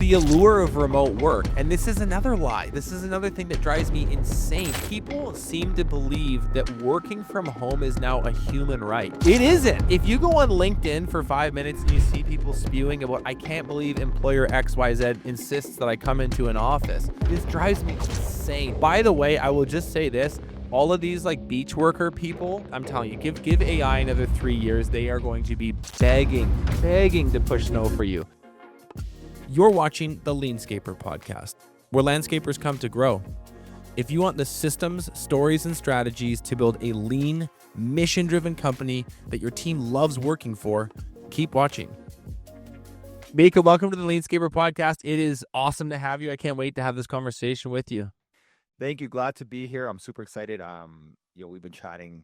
the allure of remote work. And this is another lie. This is another thing that drives me insane. People seem to believe that working from home is now a human right. It isn't. If you go on LinkedIn for 5 minutes and you see people spewing about, I can't believe employer XYZ insists that I come into an office, this drives me insane. By the way, I will just say this. All of these like beach worker people, I'm telling you, give AI another 3 years, they are going to be begging to push snow for you. You're watching the LeanScaper podcast, where landscapers come to grow. If you want the systems, stories, and strategies to build a lean, mission-driven company that your team loves working for, keep watching. Mika, welcome to the LeanScaper podcast. It is awesome to have you. I can't wait to have this conversation with you. Thank you. Glad to be here. I'm super excited. We've been chatting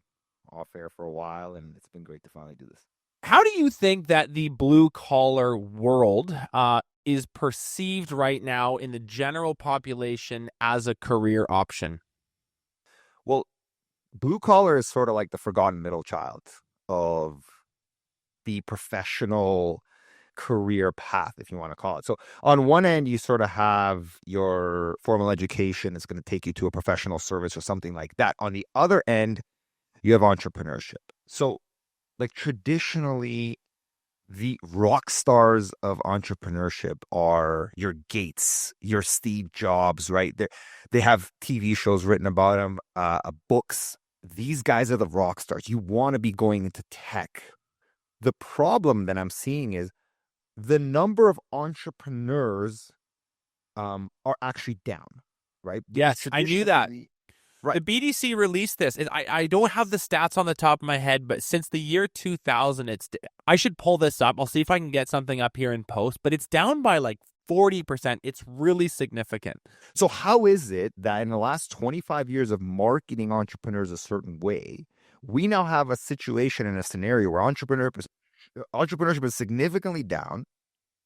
off air for a while, and it's been great to finally do this. How do you think that the blue-collar world is perceived right now in the general population as a career option? Well, blue collar is sort of like the forgotten middle child of the professional career path, if you want to call it. So on one end, you sort of have your formal education that's going to take you to a professional service or something like that. On the other end, you have entrepreneurship. So like traditionally, the rock stars of entrepreneurship are your Gates, your Steve Jobs, right? They have TV shows written about them, books. These guys are the rock stars. You want to be going into tech. The problem that I'm seeing is the number of entrepreneurs are actually down, right? Yes, I knew that. Right. The BDC released this. I don't have the stats on the top of my head, but since the year 2000, I should pull this up. I'll see if I can get something up here in post, but it's down by like 40%. It's really significant. So how is it that in the last 25 years of marketing entrepreneurs a certain way, we now have a situation and a scenario where entrepreneurship is significantly down?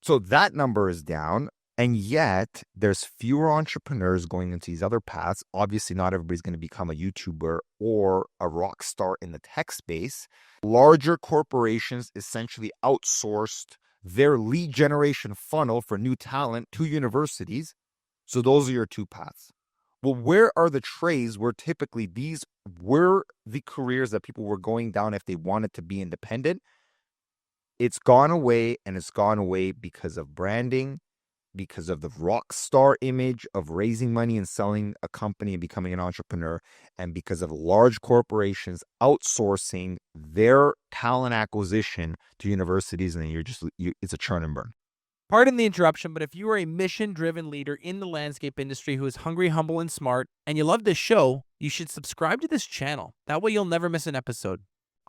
So that number is down. And yet there's fewer entrepreneurs going into these other paths. Obviously, not everybody's going to become a YouTuber or a rock star in the tech space. Larger corporations essentially outsourced their lead generation funnel for new talent to universities. So those are your two paths. Well, where are the trades where typically these were the careers that people were going down if they wanted to be independent? It's gone away, and it's gone away because of branding, because of the rock star image of raising money and selling a company and becoming an entrepreneur, and because of large corporations outsourcing their talent acquisition to universities, and then it's a churn and burn. Pardon the interruption, but if you are a mission-driven leader in the landscape industry who is hungry, humble, and smart, and you love this show, you should subscribe to this channel. That way you'll never miss an episode.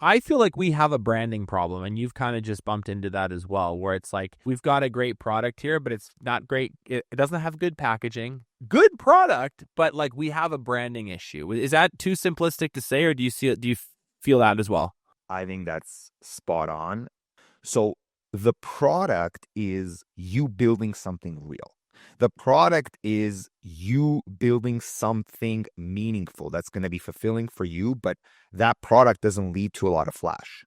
I feel like we have a branding problem, and you've kind of just bumped into that as well, where it's like, we've got a great product here, but it's not great. It doesn't have good packaging. Good product, but like we have a branding issue. Is that too simplistic to say, or do you feel that as well? I think that's spot on. So the product is you building something real. The product is you building something meaningful that's going to be fulfilling for you, but that product doesn't lead to a lot of flash.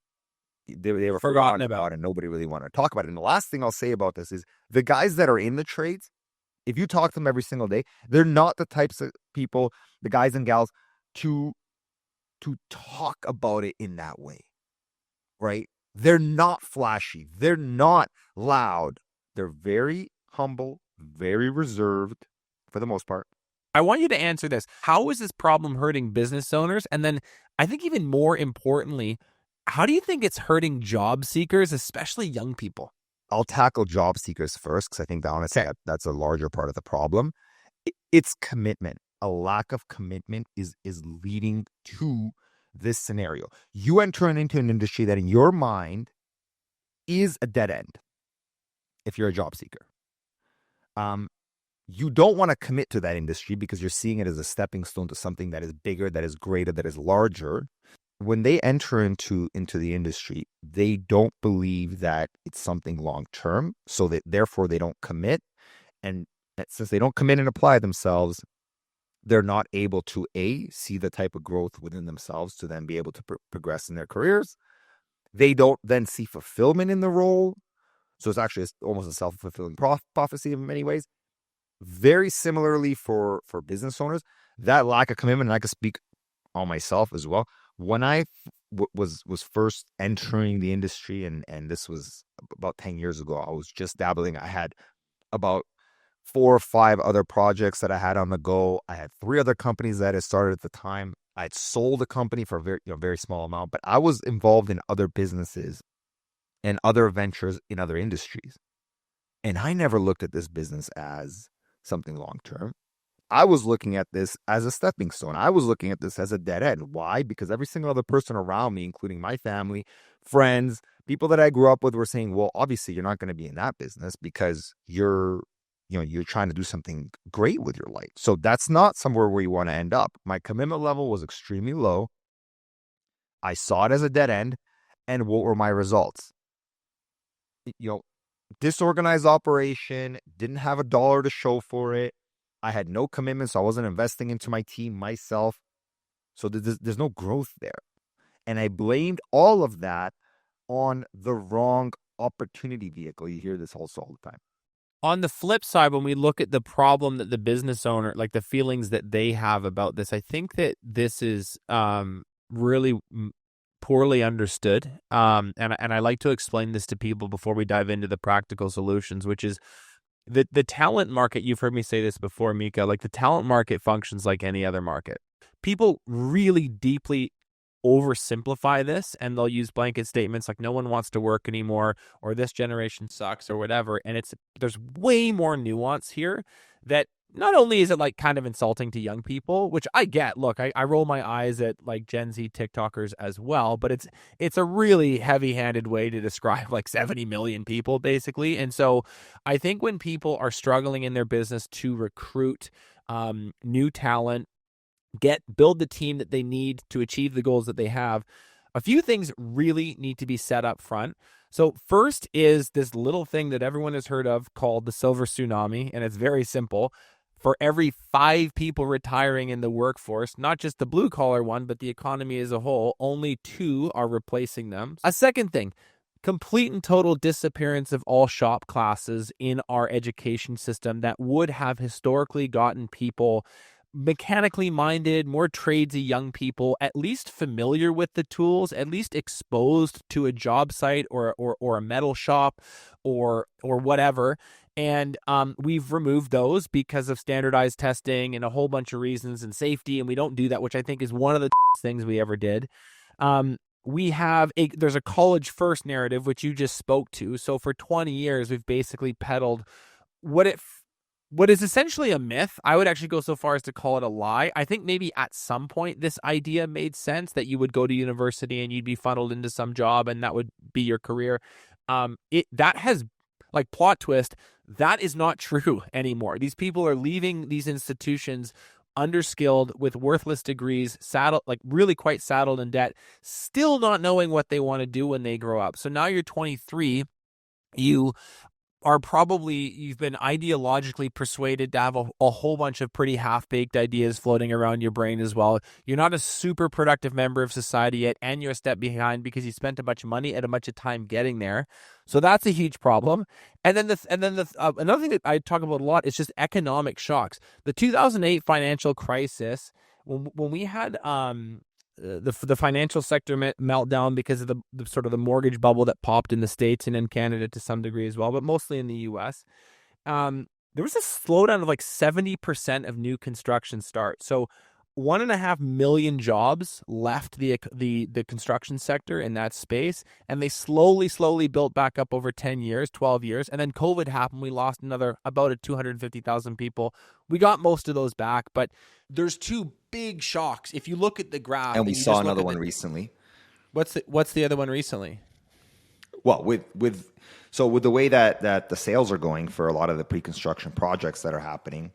They were forgotten about it, and nobody really wanted to talk about it. And the last thing I'll say about this is the guys that are in the trades, if you talk to them every single day, they're not the types of people, the guys and gals, to talk about it in that way, right? They're not flashy. They're not loud. They're very humble, very reserved for the most part. I want you to answer this. How is this problem hurting business owners? And then I think even more importantly, how do you think it's hurting job seekers, especially young people? I'll tackle job seekers first, because I think that honestly, that's a larger part of the problem. It's commitment. A lack of commitment is leading to this scenario. You enter into an industry that in your mind is a dead end if you're a job seeker. You don't want to commit to that industry because you're seeing it as a stepping stone to something that is bigger, that is greater, that is larger. When they enter into the industry, they don't believe that it's something long term, so that therefore they don't commit. And since they don't commit and apply themselves, they're not able to see the type of growth within themselves to then be able to progress in their careers. They don't then see fulfillment in the role. So it's actually almost a self-fulfilling prophecy in many ways. Very similarly for business owners, that lack of commitment, and I could speak on myself as well. When I was first entering the industry, and this was about 10 years ago, I was just dabbling. I had about 4 or 5 other projects that I had on the go. I had 3 other companies that had started at the time. I had sold a company for a very small amount, but I was involved in other businesses and other ventures in other industries. And I never looked at this business as something long term. I was looking at this as a stepping stone. I was looking at this as a dead end. Why? Because every single other person around me, including my family, friends, people that I grew up with, were saying, well, obviously you're not going to be in that business because you're trying to do something great with your life. So that's not somewhere where you want to end up. My commitment level was extremely low. I saw it as a dead end. And what were my results? Disorganized operation, didn't have a dollar to show for it. I had no commitment, so I wasn't investing into my team myself. So there's no growth there. And I blamed all of that on the wrong opportunity vehicle. You hear this also all the time. On the flip side, when we look at the problem that the business owner, like the feelings that they have about this, I think that this is really poorly understood. And I like to explain this to people before we dive into the practical solutions, which is the talent market. You've heard me say this before, Mika, like the talent market functions like any other market. People really deeply oversimplify this, and they'll use blanket statements like no one wants to work anymore, or this generation sucks, or whatever. And there's way more nuance here that not only is it like kind of insulting to young people, which I get. Look, I roll my eyes at like Gen Z TikTokers as well, but it's a really heavy-handed way to describe like 70 million people basically. And so I think when people are struggling in their business to recruit new talent, build the team that they need to achieve the goals that they have, a few things really need to be set up front. So first is this little thing that everyone has heard of called the silver tsunami, and it's very simple. For every 5 people retiring in the workforce, not just the blue collar one, but the economy as a whole, only 2 are replacing them. A second thing, complete and total disappearance of all shop classes in our education system that would have historically gotten people mechanically minded, more tradesy young people, at least familiar with the tools, at least exposed to a job site or a metal shop or whatever. And we've removed those because of standardized testing and a whole bunch of reasons and safety. And we don't do that, which I think is one of the things we ever did. There's a college first narrative, which you just spoke to. So for 20 years, we've basically peddled what is essentially a myth. I would actually go so far as to call it a lie. I think maybe at some point this idea made sense that you would go to university and you'd be funneled into some job and that would be your career. That has, like, plot twist, that is not true anymore. These people are leaving these institutions underskilled with worthless degrees, really quite saddled in debt, still not knowing what they want to do when they grow up. So now you're 23, you've been ideologically persuaded to have a whole bunch of pretty half-baked ideas floating around your brain as well. You're not a super productive member of society yet, and you're a step behind because you spent a bunch of money and a bunch of time getting there. So that's a huge problem. And then another thing that I talk about a lot is just economic shocks. The 2008 financial crisis, when we had the financial sector meltdown because of the sort of the mortgage bubble that popped in the States and in Canada to some degree as well, but mostly in the US. There was a slowdown of like 70% of new construction starts. So 1.5 million jobs left the construction sector in that space, and they slowly built back up over 10 years, 12 years, and then COVID happened. We lost about 250,000 people. We got most of those back, but there's 2 big shocks. If you look at the graph, and we saw another one recently. What's the other one recently? Well, with the way that the sales are going for a lot of the pre-construction projects that are happening.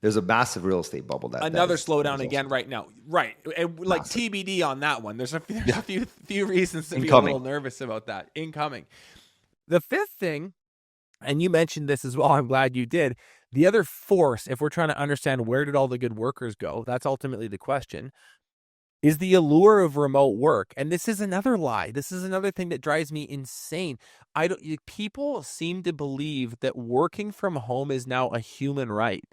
There's a massive real estate bubble another slowdown again right now. Right. Like massive. TBD on that one. There's a few reasons to be a little nervous about that. Incoming. The fifth thing, and you mentioned this as well, I'm glad you did. The other force, if we're trying to understand where did all the good workers go, that's ultimately the question. is the allure of remote work. And this is another lie. This is another thing that drives me insane. People seem to believe that working from home is now a human right.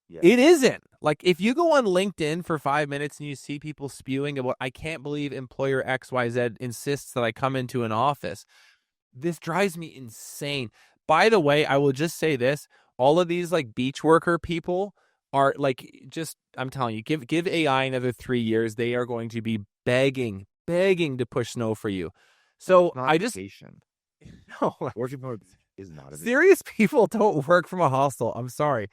Yes. It isn't. Like, if you go on LinkedIn for 5 minutes and you see people spewing about, I can't believe employer XYZ insists that I come into an office, this drives me insane. By the way, I will just say this. All of these like beach worker people are like, just, I'm telling you, give AI another 3 years. They are going to be begging to push snow for you. So Not I just, vacation. no, Working from home is not a vacation. serious people don't work from a hostel. I'm sorry.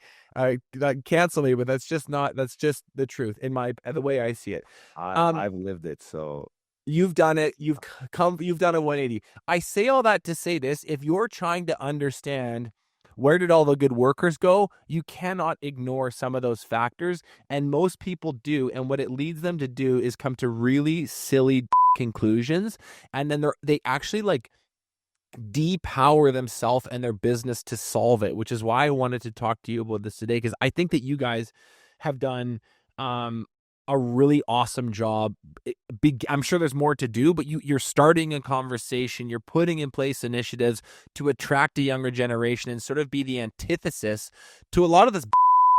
Cancel me, but that's just the truth in the way I see it. I've lived it, so You've done it. You've done a 180. I say all that to say this. If you're trying to understand where did all the good workers go, you cannot ignore some of those factors. And most people do. And what it leads them to do is come to really silly conclusions. And then they actually like depower themselves and their business to solve it, which is why I wanted to talk to you about this today, because I think that you guys have done a really awesome job. I'm sure there's more to do, but you're starting a conversation, you're putting in place initiatives to attract a younger generation and sort of be the antithesis to a lot of this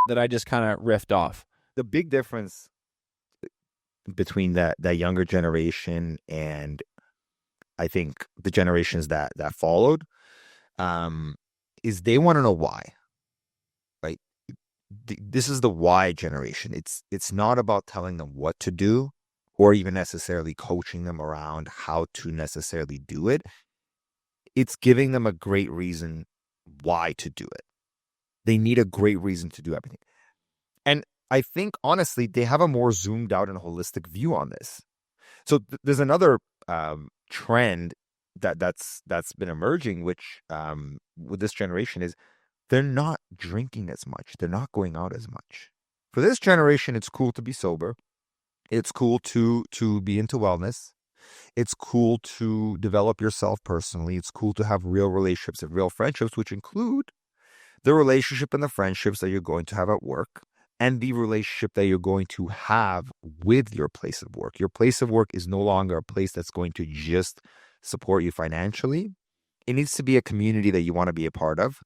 that I just kind of riffed off. the big difference between that younger generation and I think the generations that followed is they want to know why, right? This is the why generation. It's not about telling them what to do or even necessarily coaching them around how to necessarily do it. It's giving them a great reason why to do it. They need a great reason to do everything. And I think, honestly, they have a more zoomed out and holistic view on this. So there's another trend that's been emerging, which with this generation is they're not drinking as much. They're not going out as much. For this generation, it's cool to be sober. It's cool to be into wellness. It's cool to develop yourself personally. It's cool to have real relationships and real friendships, which include the relationship and the friendships that you're going to have at work and the relationship that you're going to have with your place of work. Your place of work is no longer a place that's going to just support you financially. It needs to be a community that you want to be a part of.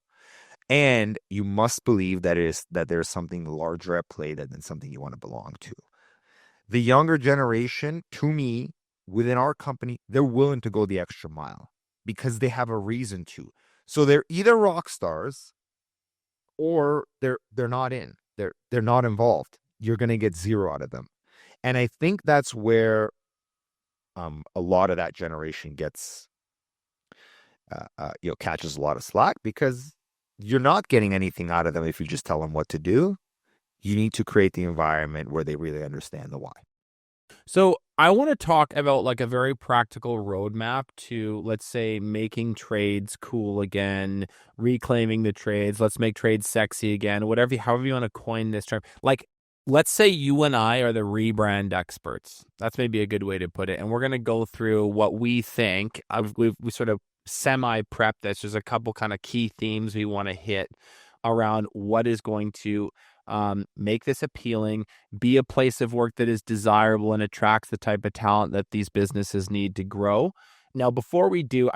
And you must believe that there's something larger at play than something you want to belong to. The younger generation, to me, within our company, they're willing to go the extra mile because they have a reason to. So they're either rock stars or they're not in. They're not involved. You're going to get zero out of them. And I think that's where a lot of that generation gets catches a lot of slack because you're not getting anything out of them if you just tell them what to do. You need to create the environment where they really understand the why. So I want to talk about like a very practical roadmap to, let's say, making trades cool again, reclaiming the trades. Let's make trades sexy again, however you want to coin this term. Like, let's say you and I are the rebrand experts. That's maybe a good way to put it. And we're going to go through what we think. We sort of semi-prepped this. There's a couple kind of key themes we want to hit around what is going to make this appealing, be a place of work that is desirable and attracts the type of talent that these businesses need to grow. Now, before we do,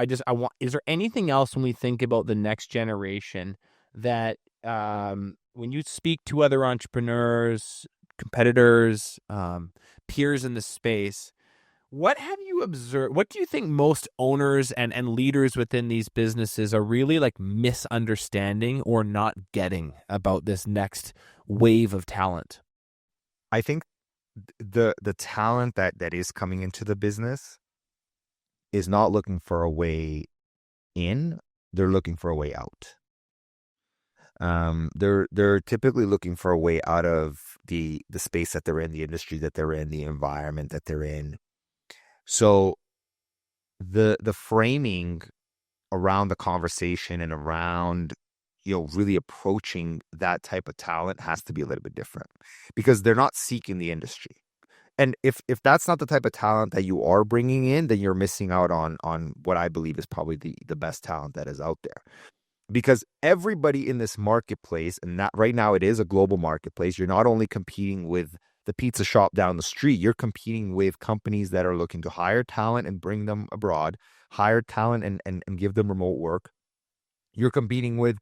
is there anything else when we think about the next generation that when you speak to other entrepreneurs, competitors, peers in the space, what have you observed? What do you think most owners and leaders within these businesses are really like misunderstanding or not getting about this next wave of talent? I think the talent that is coming into the business is not looking for a way in, they're looking for a way out. They're typically looking for a way out of the space that they're in, the industry that they're in, the environment that they're in. So the framing around the conversation and around really approaching that type of talent has to be a little bit different because they're not seeking the industry. And if that's not the type of talent that you are bringing in, then you're missing out on what I believe is probably the best talent that is out there. Because everybody in this marketplace, and that right now it is a global marketplace, you're not only competing with the pizza shop down the street. You're competing with companies that are looking to hire talent and bring them abroad, hire talent and give them remote work. You're competing with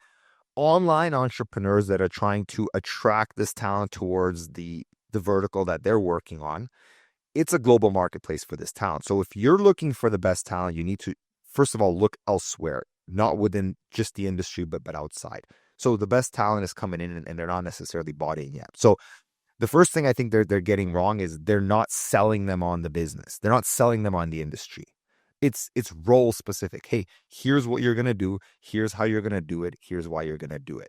online entrepreneurs that are trying to attract this talent towards the vertical that they're working on. It's a global marketplace for this talent. So if you're looking for the best talent, you need to, first of all, look elsewhere, not within just the industry, but outside. So the best talent is coming in and they're not necessarily bought in yet. So the first thing I think they're getting wrong is they're not selling them on the business. They're not selling them on the industry. It's role specific. Hey, here's what you're going to do. Here's how you're going to do it. Here's why you're going to do it.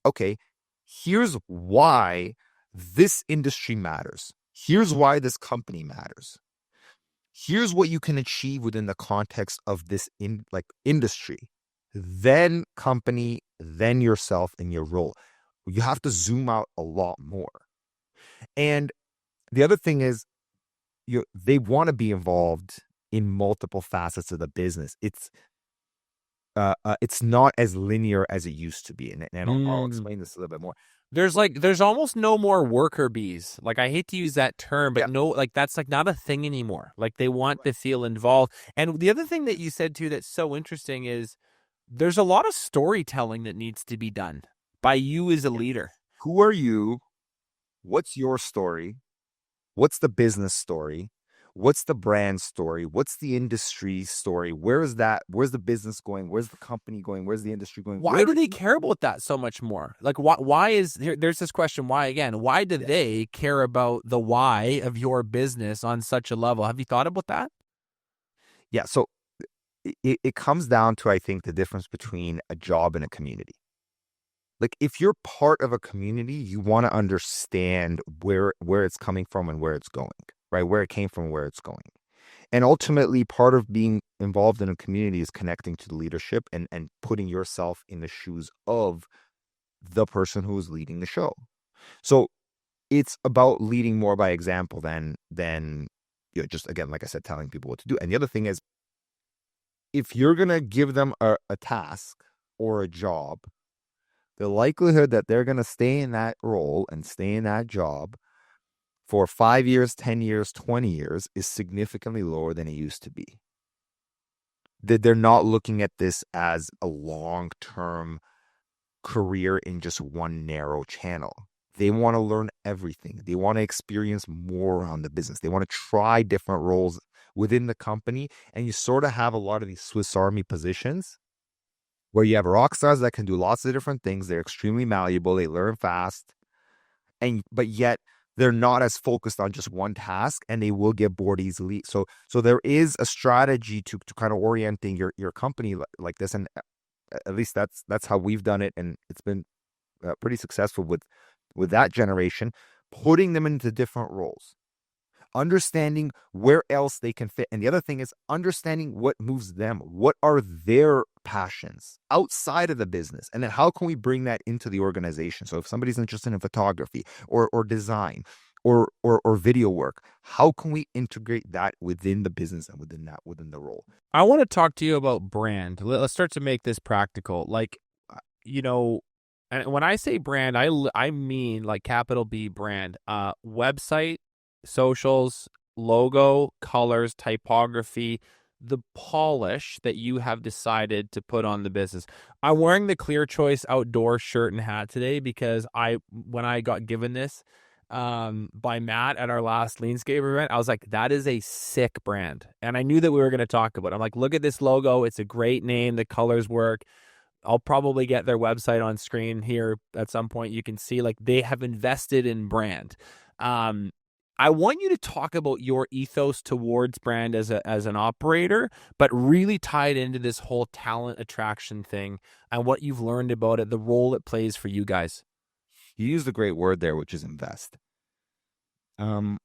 Okay, here's why this industry matters. Here's why this company matters. Here's what you can achieve within the context of this industry. Then company, then yourself and your role. You have to zoom out a lot more. And the other thing is, they want to be involved in multiple facets of the business. It's not as linear as it used to be, and I'll explain this a little bit more. There's almost no more worker bees. Like, I hate to use that term, but no, like, that's like not a thing anymore. Like, they want to feel involved. And the other thing that you said too that's so interesting is there's a lot of storytelling that needs to be done by you as a leader. Who are you? What's your story? What's the business story? What's the brand story? What's the industry story? Where's the business going? Where's the company going? Where's the industry going? Why do they care about that so much more? Like, why is there's this question, why again? Why do they care about the why of your business on such a level? Have you thought about that? Yeah, so it comes down to, I think, the difference between a job and a community. Like, if you're part of a community, you want to understand where it's coming from and where it's going, right? Where it came from, where it's going. And ultimately, part of being involved in a community is connecting to the leadership and putting yourself in the shoes of the person who is leading the show. So it's about leading more by example than just, again, like I said, telling people what to do. And the other thing is, if you're going to give them a task or a job, the likelihood that they're going to stay in that role and stay in that job for 5 years, 10 years, 20 years is significantly lower than it used to be. They're not looking at this as a long-term career in just one narrow channel. They want to learn everything. They want to experience more around the business. They want to try different roles within the company. And you sort of have a lot of these Swiss Army positions where you have rock stars that can do lots of different things. They're extremely malleable. They learn fast. But yet they're not as focused on just one task, and they will get bored easily. So there is a strategy to kind of orienting your company like this. And at least that's how we've done it. And it's been pretty successful with that generation, putting them into different roles, understanding where else they can fit. And the other thing is understanding what moves them. What are their passions outside of the business? And then how can we bring that into the organization? So if somebody's interested in photography or design or video work, how can we integrate that within the business and within the role? I want to talk to you about brand. Let's start to make this practical. Like, and when I say brand, I mean like capital B brand, website, socials, logo, colors, typography, the polish that you have decided to put on the business. I'm wearing the Clear Choice outdoor shirt and hat today because when I got given this by Matt at our last LeanScaper event, I was like, that is a sick brand. And I knew that we were going to talk about it. I'm like, look at this logo. It's a great name. The colors work. I'll probably get their website on screen here at some point. You can see like they have invested in brand. I want you to talk about your ethos towards brand as an operator, but really tie it into this whole talent attraction thing and what you've learned about it, the role it plays for you guys. You used a great word there, which is invest. The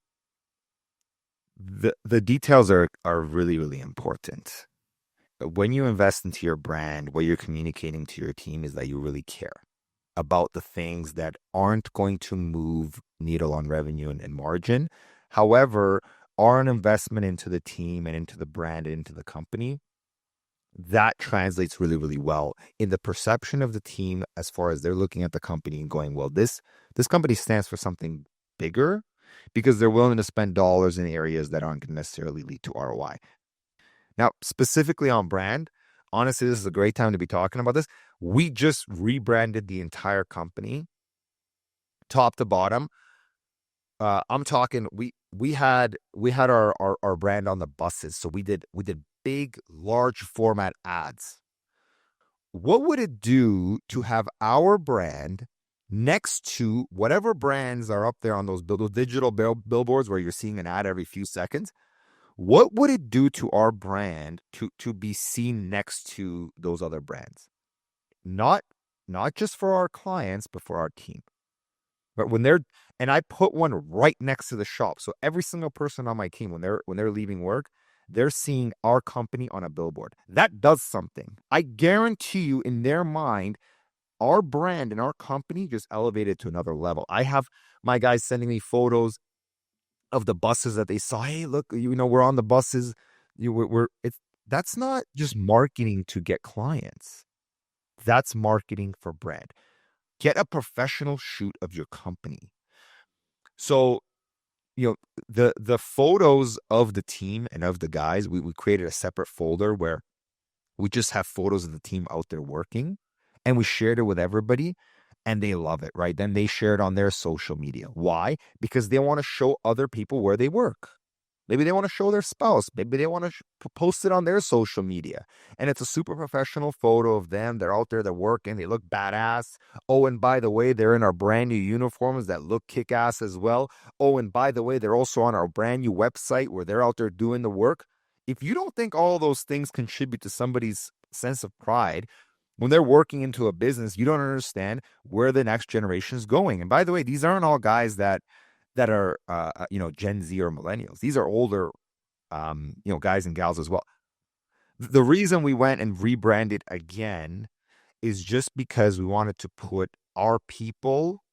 details are really, really important. When you invest into your brand, what you're communicating to your team is that you really care about the things that aren't going to move needle on revenue and margin. However, are an investment into the team and into the brand, into the company. That translates really, really well in the perception of the team as far as they're looking at the company and going, well, this company stands for something bigger because they're willing to spend dollars in areas that aren't going to necessarily lead to ROI. Now, specifically on brand, honestly, this is a great time to be talking about this. We just rebranded the entire company, top to bottom. I'm talking we had our brand on the buses, so we did big, large format ads. What would it do to have our brand next to whatever brands are up there on those digital billboards where you're seeing an ad every few seconds? What would it do to our brand to be seen next to those other brands? Not just for our clients, but for our team. But and I put one right next to the shop. So every single person on my team, when they're leaving work, they're seeing our company on a billboard. That does something. I guarantee you, in their mind, our brand and our company just elevated to another level. I have my guys sending me photos of the buses that they saw. Hey, look, we're on the buses. That's not just marketing to get clients. That's marketing for brand. Get a professional shoot of your company. So, the photos of the team and of the guys, we created a separate folder where we just have photos of the team out there working, and we shared it with everybody, and they love it, right? Then they share it on their social media. Why? Because they want to show other people where they work. Maybe they want to show their spouse. Maybe they want to post it on their social media. And it's a super professional photo of them. They're out there, they're working, they look badass. Oh, and by the way, they're in our brand new uniforms that look kick-ass as well. Oh, and by the way, they're also on our brand new website where they're out there doing the work. If you don't think all those things contribute to somebody's sense of pride, when they're working into a business, you don't understand where the next generation is going. And by the way, these aren't all guys that are Gen Z or millennials. These are older guys and gals as well. The reason we went and rebranded again is just because we wanted to put our people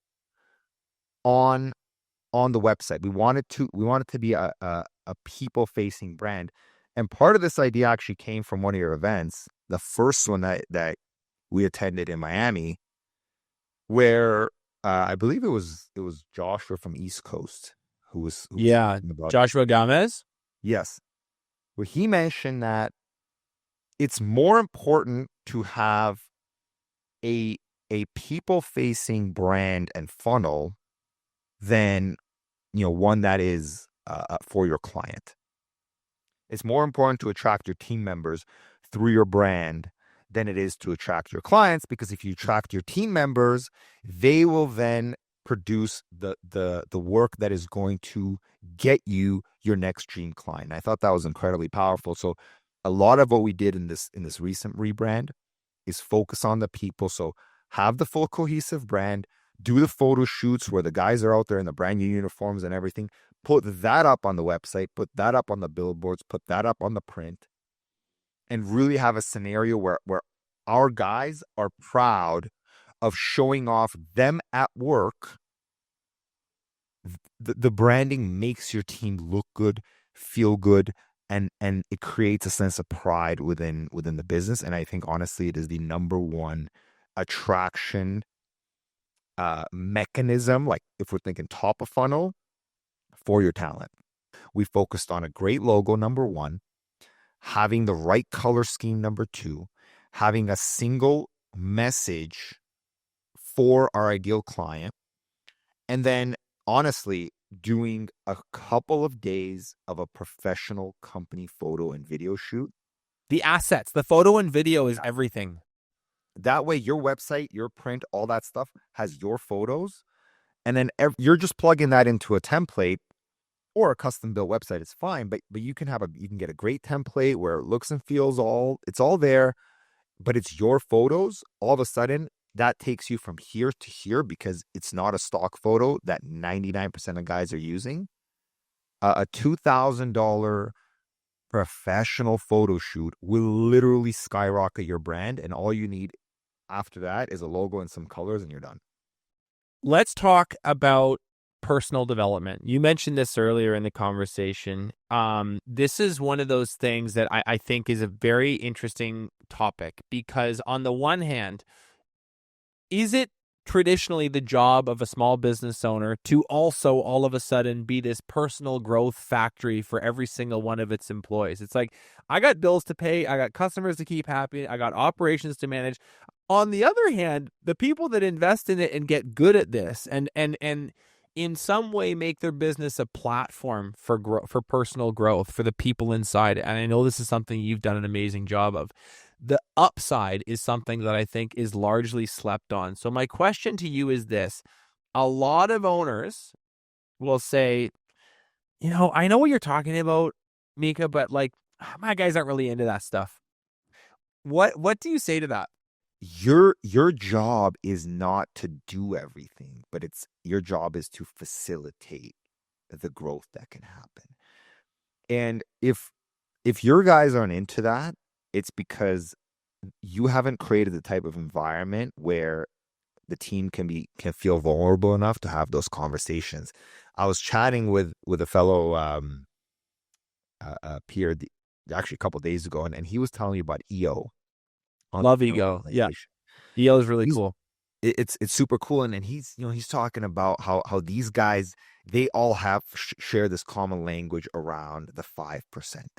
on the website. We wanted to be a people facing brand. And part of this idea actually came from one of your events, the first one that we attended in Miami, where I believe it was Joshua from East Coast who was about Joshua Gomez. Yes, where he mentioned that it's more important to have a people facing brand and funnel than one that is for your client. It's more important to attract your team members through your brand than it is to attract your clients, because if you attract your team members, they will then produce the work that is going to get you your next dream client. I thought that was incredibly powerful. So a lot of what we did in this recent rebrand is focus on the people. So have the full cohesive brand, do the photo shoots where the guys are out there in the brand new uniforms and everything, put that up on the website, put that up on the billboards, put that up on the print, and really have a scenario where our guys are proud of showing off them at work. The branding makes your team look good, feel good, and it creates a sense of pride within the business. And I think, honestly, it is the number one attraction mechanism, like if we're thinking top of funnel, for your talent. We focused on a great logo, number one, having the right color scheme, number two, having a single message for our ideal client, and then honestly doing a couple of days of a professional company photo and video shoot. The assets, the photo and video is everything. That way your website, your print, all that stuff has your photos, and then you're just plugging that into a template or a custom built website. It's fine, but you can get a great template where it looks and feels it's all there, but it's your photos. All of a sudden that takes you from here to here, because it's not a stock photo that 99% of guys are using. A $2,000 professional photo shoot will literally skyrocket your brand, and all you need after that is a logo and some colors, and you're done. Let's talk about personal development. You mentioned this earlier in the conversation. This is one of those things that I think is a very interesting topic, because on the one hand, is it traditionally the job of a small business owner to also all of a sudden be this personal growth factory for every single one of its employees. It's like, I got bills to pay, I got customers to keep happy, I got operations to manage. On the other hand, the people that invest in it and get good at this and in some way make their business a platform for personal growth for the people inside. And I know this is something you've done an amazing job of. The upside is something that I think is largely slept on. So my question to you is this. A lot of owners will say, I know what you're talking about, Mika, but like my guys aren't really into that stuff. What do you say to that? Your job is not to do everything, but it's your job is to facilitate the growth that can happen. And if your guys aren't into that, it's because you haven't created the type of environment where the team can feel vulnerable enough to have those conversations. I was chatting with a fellow peer actually a couple of days ago, and he was telling me about EO. Love Ego. Yeah. EO is really cool. It's super cool, and he's talking about how these guys, they all have share this common language around the 5%.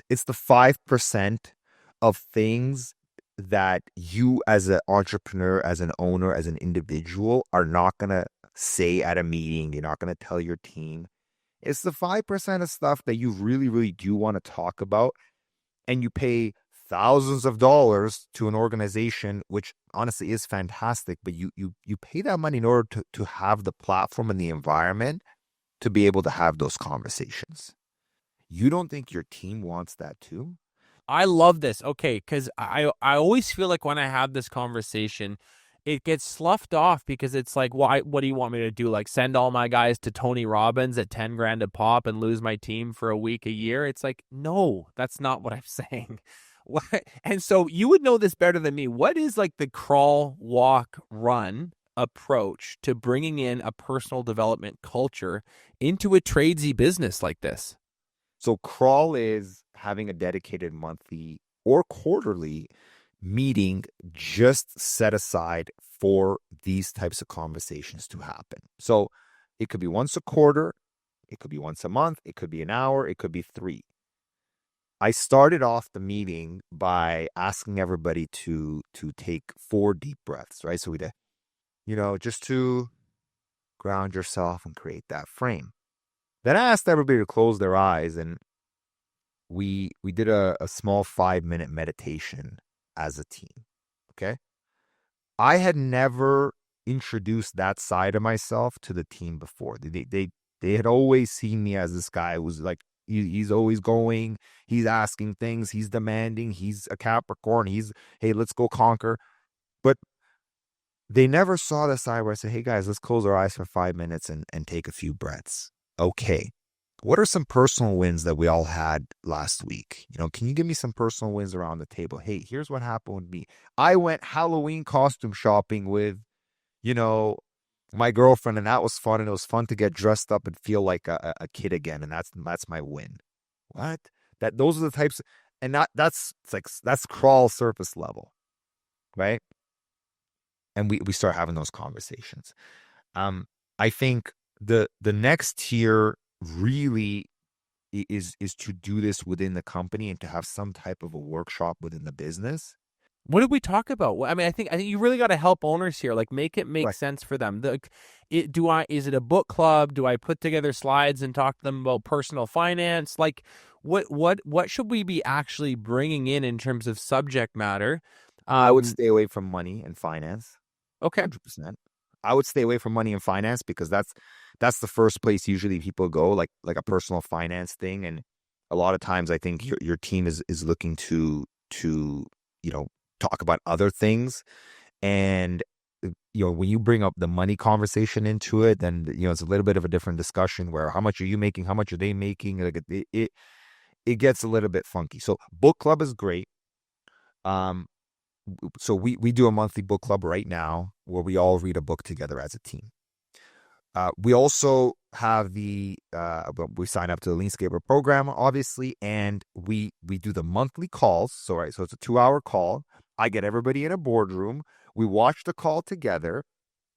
It's the 5% of things that you as an entrepreneur, as an owner, as an individual are not gonna say at a meeting. You're not gonna tell your team. It's the 5% of stuff that you really, really do want to talk about, and you pay thousands of dollars to an organization, which honestly is fantastic, but you pay that money in order to have the platform and the environment to be able to have those conversations. You don't think your team wants that too? I love this. Okay, because I always feel like when I have this conversation, it gets sloughed off because it's like, why? What do you want me to do? Like send all my guys to Tony Robbins at 10 grand a pop and lose my team for a week a year? It's like, no, that's not what I'm saying. And so you would know this better than me. What is like the crawl, walk, run approach to bringing in a personal development culture into a tradesy business like this? So crawl is having a dedicated monthly or quarterly meeting just set aside for these types of conversations to happen. So it could be once a quarter, it could be once a month, it could be an hour, it could be 3. I started off the meeting by asking everybody to take 4 deep breaths, right? So we did, just to ground yourself and create that frame. Then I asked everybody to close their eyes, and we did a small 5-minute meditation as a team. Okay. I had never introduced that side of myself to the team before. They had always seen me as this guy who was like, he's always going, he's asking things, he's demanding, he's a Capricorn, hey, let's go conquer. But they never saw the side where I said, hey guys, let's close our eyes for 5 minutes and take a few breaths. Okay. What are some personal wins that we all had last week? Can you give me some personal wins around the table? Hey, here's what happened with me. I went Halloween costume shopping with, my girlfriend, and that was fun. And it was fun to get dressed up and feel like a kid again. And that's my win. What? Those are the types, and that's crawl surface level, right? And we start having those conversations. I think the next tier really is to do this within the company and to have some type of a workshop within the business. What did we talk about? I mean, I think you really got to help owners here. Like, make it make Right. sense for them. Is it a book club? Do I put together slides and talk to them about personal finance? Like, what should we be actually bringing in terms of subject matter? I would stay away from money and finance. Okay. 100%. I would stay away from money and finance because that's the first place usually people go, like a personal finance thing. And a lot of times I think your team is looking to talk about other things. And when you bring up the money conversation into it, then it's a little bit of a different discussion where how much are you making, how much are they making? Like it gets a little bit funky. So book club is great. So we do a monthly book club right now where we all read a book together as a team. We also have we sign up to the LeanScaper program, obviously, and we do the monthly calls. So it's a 2-hour call. I get everybody in a boardroom. We watch the call together,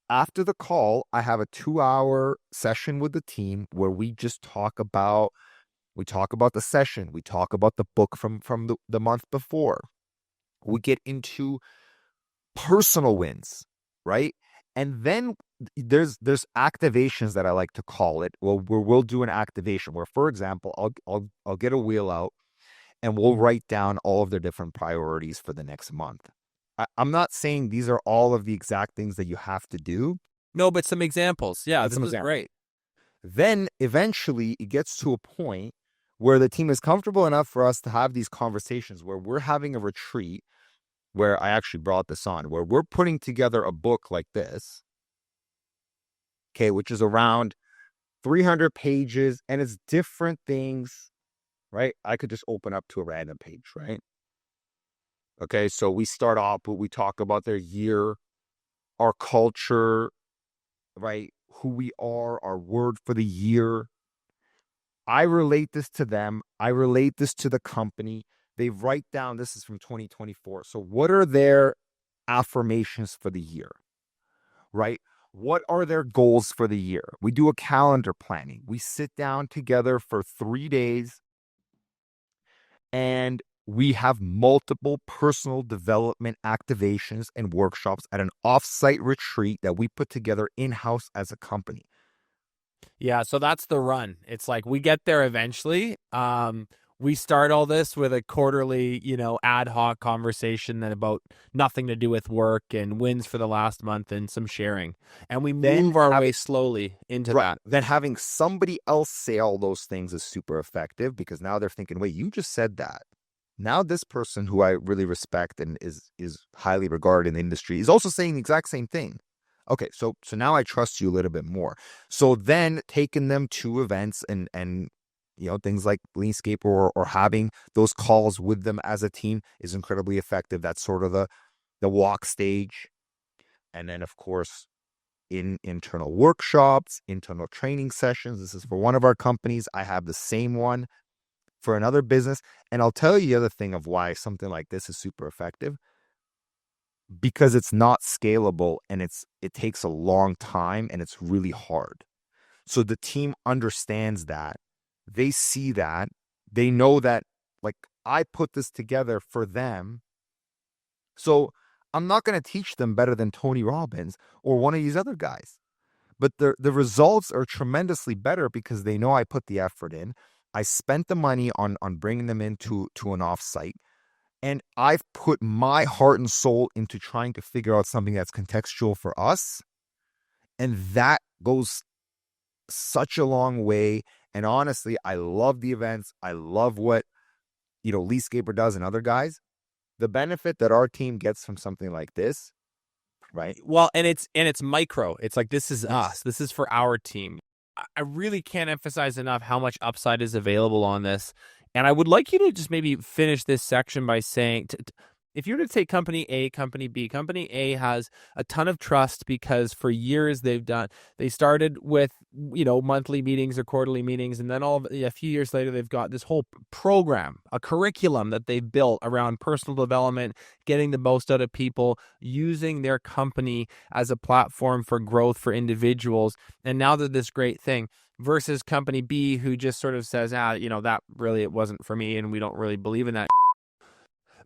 After the call, I have a 2-hour session with the team where we just we talk about the session. We talk about the book from the month before. We get into personal wins, right? And then there's activations that I like to call it. Well, where we'll do an activation where, for example, I'll get a wheel out and we'll write down all of their different priorities for the next month. I'm not saying these are all of the exact things that you have to do. No, but some examples. Yeah, But this some is examples. great. Then eventually it gets to a point where the team is comfortable enough for us to have these conversations where we're having a retreat where I actually brought this on, where we're putting together a book like this, okay, which is around 300 pages and it's different things, right? I could just open up to a random page, right? Okay, so we start off, but we talk about their year, our culture, right? Who we are, our word for the year. I relate this to them. I relate this to the company. They write down, this is from 2024. So what are their affirmations for the year, right? What are their goals for the year? We do a calendar planning. We sit down together for 3 days and we have multiple personal development activations and workshops at an offsite retreat that we put together in-house as a company. Yeah, so that's the run. It's like we get there eventually. We start all this with a quarterly, ad hoc conversation that about nothing to do with work and wins for the last month and some sharing. And we Then move our way slowly into that. Then having somebody else say all those things is super effective because now they're thinking, wait, you just said that. Now this person who I really respect and is highly regarded in the industry is also saying the exact same thing. Okay, so now I trust you a little bit more. So then taking them to events and things like LeanScaper or having those calls with them as a team is incredibly effective. That's sort of the walk stage. And then of course in internal workshops, internal training sessions. This is for one of our companies. I have the same one for another business. And I'll tell you the other thing of why something like this is super effective. Because it's not scalable and it takes a long time and it's really hard. So the team understands that. They see that. They know that, like, I put this together for them. So I'm not going to teach them better than Tony Robbins or one of these other guys. But the results are tremendously better because they know I put the effort in. I spent the money on bringing them into an offsite. And I've put my heart and soul into trying to figure out something that's contextual for us. And that goes such a long way. And honestly, I love the events. I love what, LeanScaper does and other guys. The benefit that our team gets from something like this, right? Well, and it's micro. It's like this is Yes. us. This is for our team. I really can't emphasize enough how much upside is available on this. And I would like you to just maybe finish this section by saying, if you were to take company A, company B, company A has a ton of trust because for years they started with, monthly meetings or quarterly meetings. And then a few years later, they've got this whole program, a curriculum that they've built around personal development, getting the most out of people, using their company as a platform for growth for individuals. And now they're this great thing. Versus company B, who just sort of says, that really, it wasn't for me and we don't really believe in that.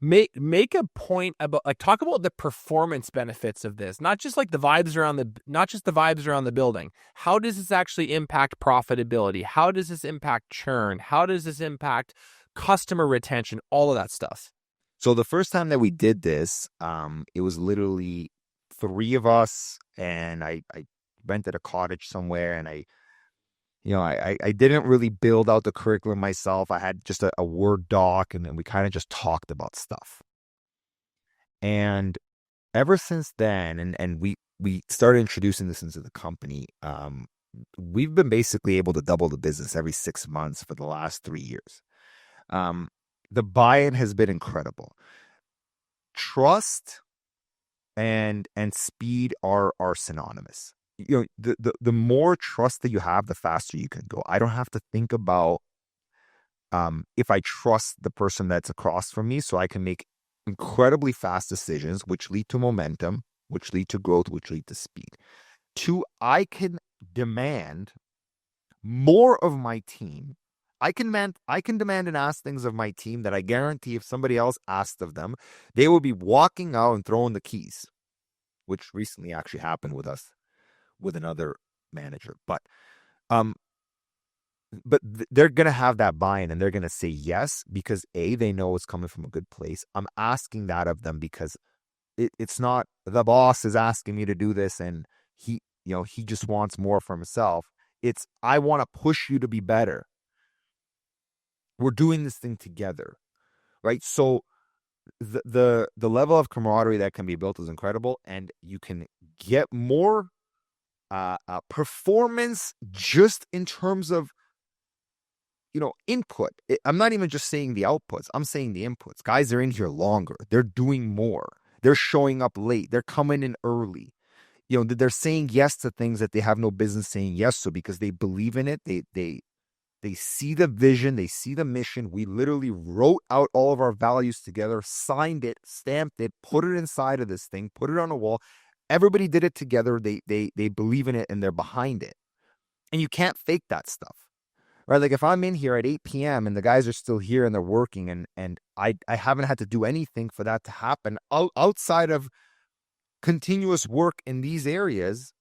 Make a point about, like, talk about the performance benefits of this, not just like the vibes around the building. How does this actually impact profitability? How does this impact churn? How does this impact customer retention? All of that stuff. So the first time that we did this, it was literally 3 of us, and I rented a cottage somewhere, and I didn't really build out the curriculum myself. I had just a Word doc, and then we kind of just talked about stuff. And ever since then, and we started introducing this into the company, we've been basically able to double the business every 6 months for the last 3 years. The buy-in has been incredible. Trust and speed are synonymous. The more trust that you have, the faster you can go. I don't have to think about if I trust the person that's across from me, so I can make incredibly fast decisions, which lead to momentum, which lead to growth, which lead to speed. to I can demand more of my team. I can demand and ask things of my team that I guarantee if somebody else asked of them, they will be walking out and throwing the keys, which recently actually happened with us with another manager. Um, they're gonna have that buy-in and they're gonna say yes because they know it's coming from a good place. I'm asking that of them because it's not the boss is asking me to do this and he just wants more for himself. It's I want to push you to be better. We're doing this thing together, right? So the level of camaraderie that can be built is incredible, and you can get more performance just in terms of input. I'm not even just saying the outputs. I'm saying the inputs. Guys are in here longer. They're doing more. They're showing up late. They're coming in early. They're saying yes to things that they have no business saying yes to because they believe in it. They see the vision. They see the mission. We literally wrote out all of our values together, signed it, stamped it, put it inside of this thing, put it on a wall. Everybody did it together. They believe in it and they're behind it. And you can't fake that stuff. Right? Like if I'm in here at 8 p.m. and the guys are still here and they're working and I haven't had to do anything for that to happen outside of continuous work in these areas,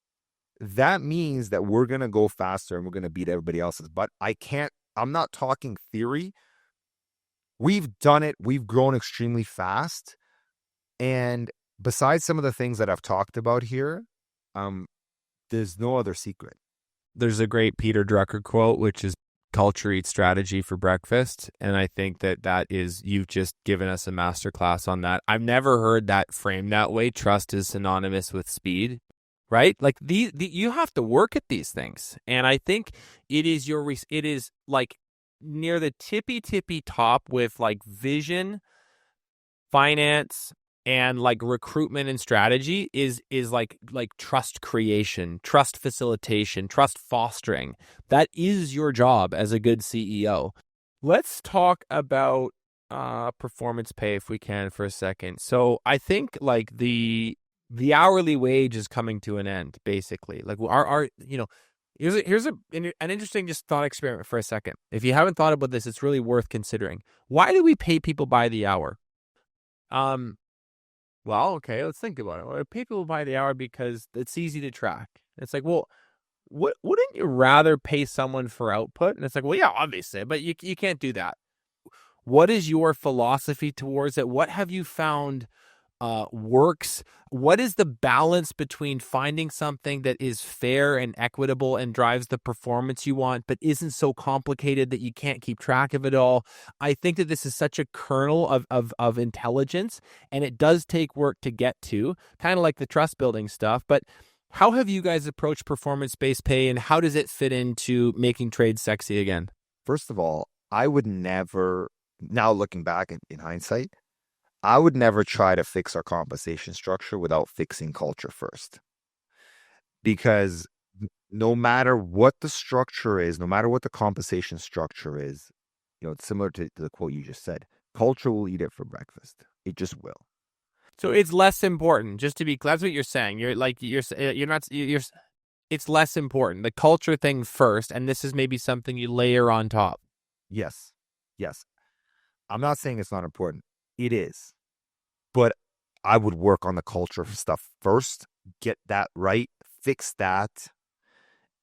that means that we're going to go faster and we're going to beat everybody else's. But I'm not talking theory. We've done it. We've grown extremely fast. And besides some of the things that I've talked about here, there's no other secret. There's a great Peter Drucker quote, which is culture eats strategy for breakfast. And I think that is, you've just given us a masterclass on that. I've never heard that framed that way. Trust is synonymous with speed, right? Like you have to work at these things. And I think it is like near the tippy top with like vision, finance, and like recruitment and strategy is like trust creation, trust facilitation, trust fostering. That is your job as a good CEO. Let's talk about performance pay if we can for a second. So I think like the hourly wage is coming to an end, basically. Like here's an interesting just thought experiment for a second. If you haven't thought about this, it's really worth considering. Why do we pay people by the hour? Well, okay, let's think about it. Well, pay people by the hour because it's easy to track. It's like, well, wouldn't you rather pay someone for output? And it's like, well, yeah, obviously, but you can't do that. What is your philosophy towards it? What have you found works? What is the balance between finding something that is fair and equitable and drives the performance you want, but isn't so complicated that you can't keep track of it all? I think that this is such a kernel of intelligence, and it does take work to get to, kind of like the trust building stuff. But how have you guys approached performance-based pay, and how does it fit into making trades sexy again? First of all, I would never, now looking back in hindsight, I would never try to fix our compensation structure without fixing culture first. Because no matter what the structure is, no matter what the compensation structure is, it's similar to the quote you just said, culture will eat it for breakfast. It just will. So it's less important, just to be clear. That's what you're saying. It's less important. The culture thing first, and this is maybe something you layer on top. Yes. I'm not saying it's not important. It is. But I would work on the culture stuff first, get that right, fix that,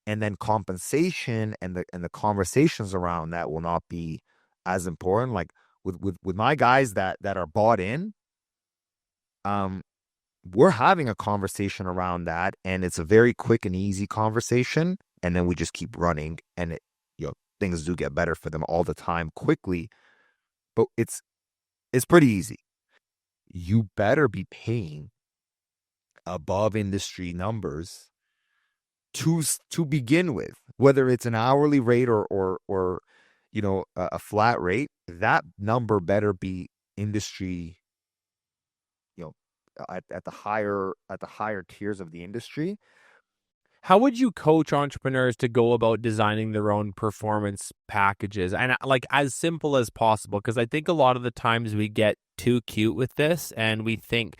and then compensation and the conversations around that will not be as important. Like with my guys that are bought in, we're having a conversation around that, and it's a very quick and easy conversation, and then we just keep running, and things do get better for them all the time quickly, but it's pretty easy. You better be paying above industry numbers to begin with, whether it's an hourly rate or a flat rate. That number better be industry, at the higher tiers of the industry. How would you coach entrepreneurs to go about designing their own performance packages? And like as simple as possible, because I think a lot of the times we get too cute with this and we think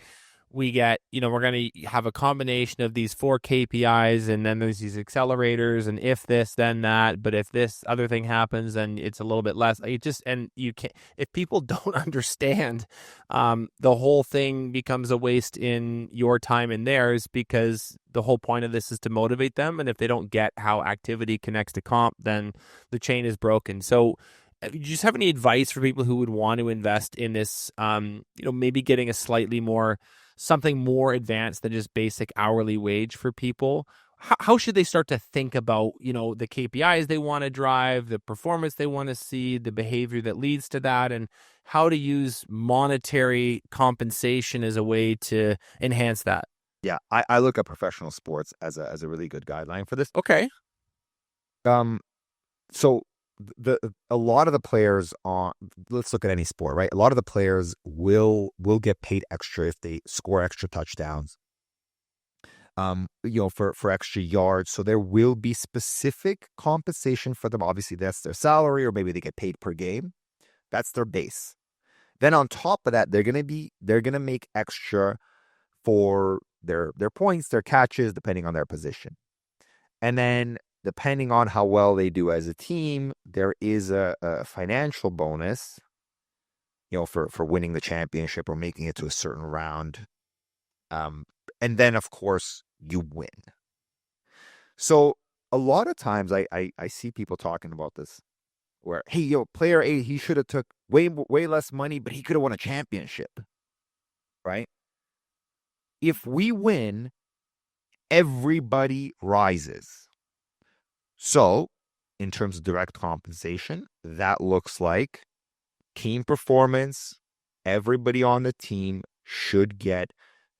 we get, we're going to have a combination of these 4 KPIs, and then there's these accelerators, and if this, then that, but if this other thing happens, then it's a little bit less. And you can't, if people don't understand, the whole thing becomes a waste in your time and theirs, because the whole point of this is to motivate them. And if they don't get how activity connects to comp, then the chain is broken. So, do you just have any advice for people who would want to invest in this, maybe getting a slightly more, something more advanced than just basic hourly wage for people? How should they start to think about, the KPIs they want to drive, the performance they want to see, the behavior that leads to that, and how to use monetary compensation as a way to enhance that? Yeah, I look at professional sports as a really good guideline for this. Okay. So a lot of the players on, let's look at any sport, right? A lot of the players will get paid extra if they score extra touchdowns, for extra yards. So there will be specific compensation for them. Obviously, that's their salary, or maybe they get paid per game. That's their base. Then on top of that, they're gonna make extra for their points, their catches, depending on their position. And then depending on how well they do as a team, there is a financial bonus, for winning the championship or making it to a certain round. And then, of course, you win. So a lot of times I see people talking about this where, hey, player A, he should have took way less money, but he could have won a championship, right? If we win, everybody rises. So, in terms of direct compensation, that looks like team performance. Everybody on the team should get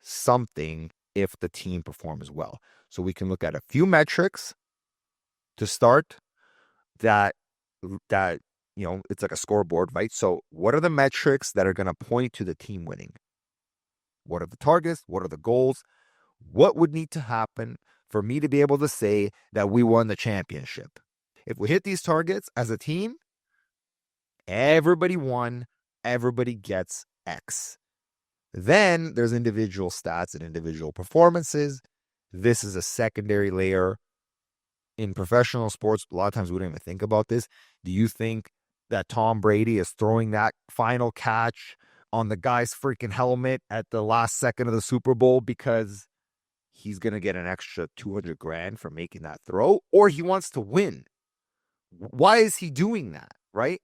something if the team performs well. So we can look at a few metrics to start that it's like a scoreboard, right? So what are the metrics that are going to point to the team winning? What are the targets? What are the goals? What would need to happen for me to be able to say that we won the championship? If we hit these targets as a team, everybody won, everybody gets X. Then there's individual stats and individual performances. This is a secondary layer. In professional sports, a lot of times we don't even think about this. Do you think that Tom Brady is throwing that final catch on the guy's freaking helmet at the last second of the Super Bowl because he's going to get an extra $200,000 for making that throw, or he wants to win? Why is he doing that, right?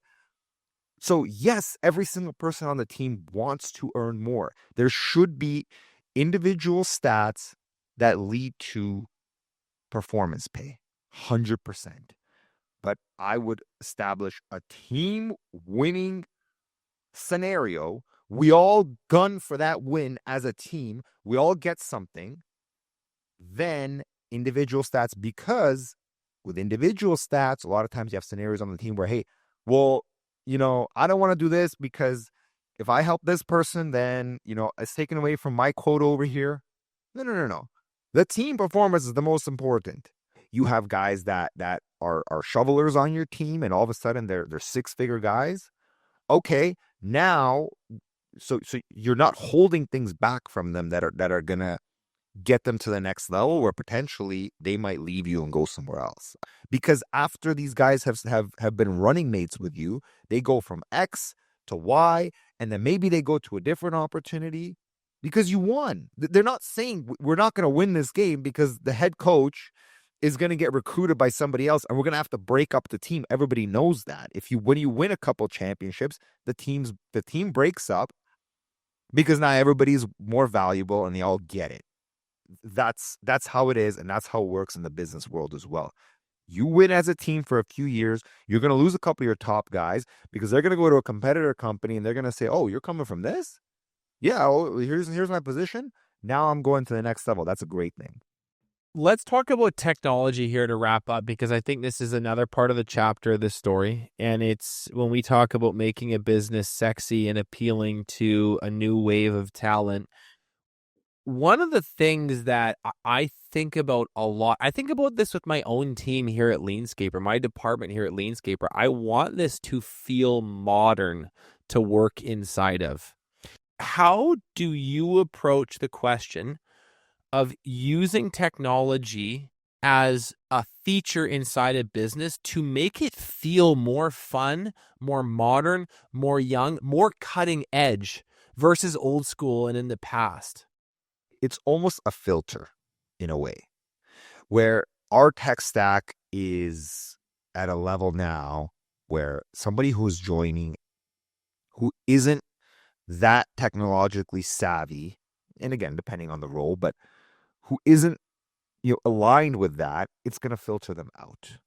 So yes, every single person on the team wants to earn more. There should be individual stats that lead to performance pay, 100%. But I would establish a team winning scenario. We all gun for that win as a team. We all get something. Then individual stats, because with individual stats, a lot of times you have scenarios on the team where, hey, well, I don't want to do this because if I help this person, then, it's taken away from my quota over here. No. The team performance is the most important. You have guys that are shovelers on your team, and all of a sudden they're 6-figure guys. Okay, now, so you're not holding things back from them that are gonna get them to the next level, where potentially they might leave you and go somewhere else. Because after these guys have been running mates with you, they go from X to Y, and then maybe they go to a different opportunity because you won. They're not saying we're not going to win this game because the head coach is going to get recruited by somebody else and we're going to have to break up the team. Everybody knows that. When you win a couple championships, the team breaks up because now everybody's more valuable and they all get it. That's how it is, and that's how it works in the business world as well. You win as a team for a few years, you're going to lose a couple of your top guys because they're going to go to a competitor company and they're going to say, oh, you're coming from this? Yeah, well, here's my position. Now I'm going to the next level. That's a great thing. Let's talk about technology here to wrap up, because I think this is another part of the chapter of this story. And it's when we talk about making a business sexy and appealing to a new wave of talent. One of the things that I think about a lot, I think about this with my own team here at LeanScaper, my department here at LeanScaper. I want this to feel modern to work inside of. how do you approach the question of using technology as a feature inside a business to make it feel more fun, more modern, more young, more cutting edge versus old school and in the past? It's almost a filter in a way where our tech stack is at a level now where somebody who's joining who isn't that technologically savvy, and again, depending on the role, but who isn't aligned with that, it's going to filter them out.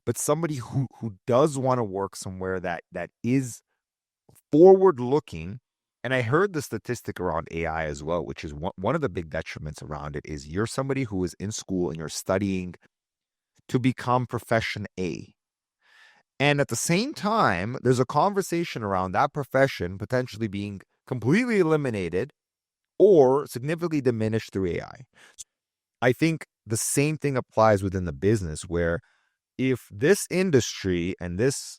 But somebody who does want to work somewhere that is forward looking, and I heard the statistic around AI as well, which is one of the big detriments around it is you're somebody who is in school and you're studying to become profession A. And at the same time, there's a conversation around that profession potentially being completely eliminated or significantly diminished through AI. I think the same thing applies within the business where if this industry and this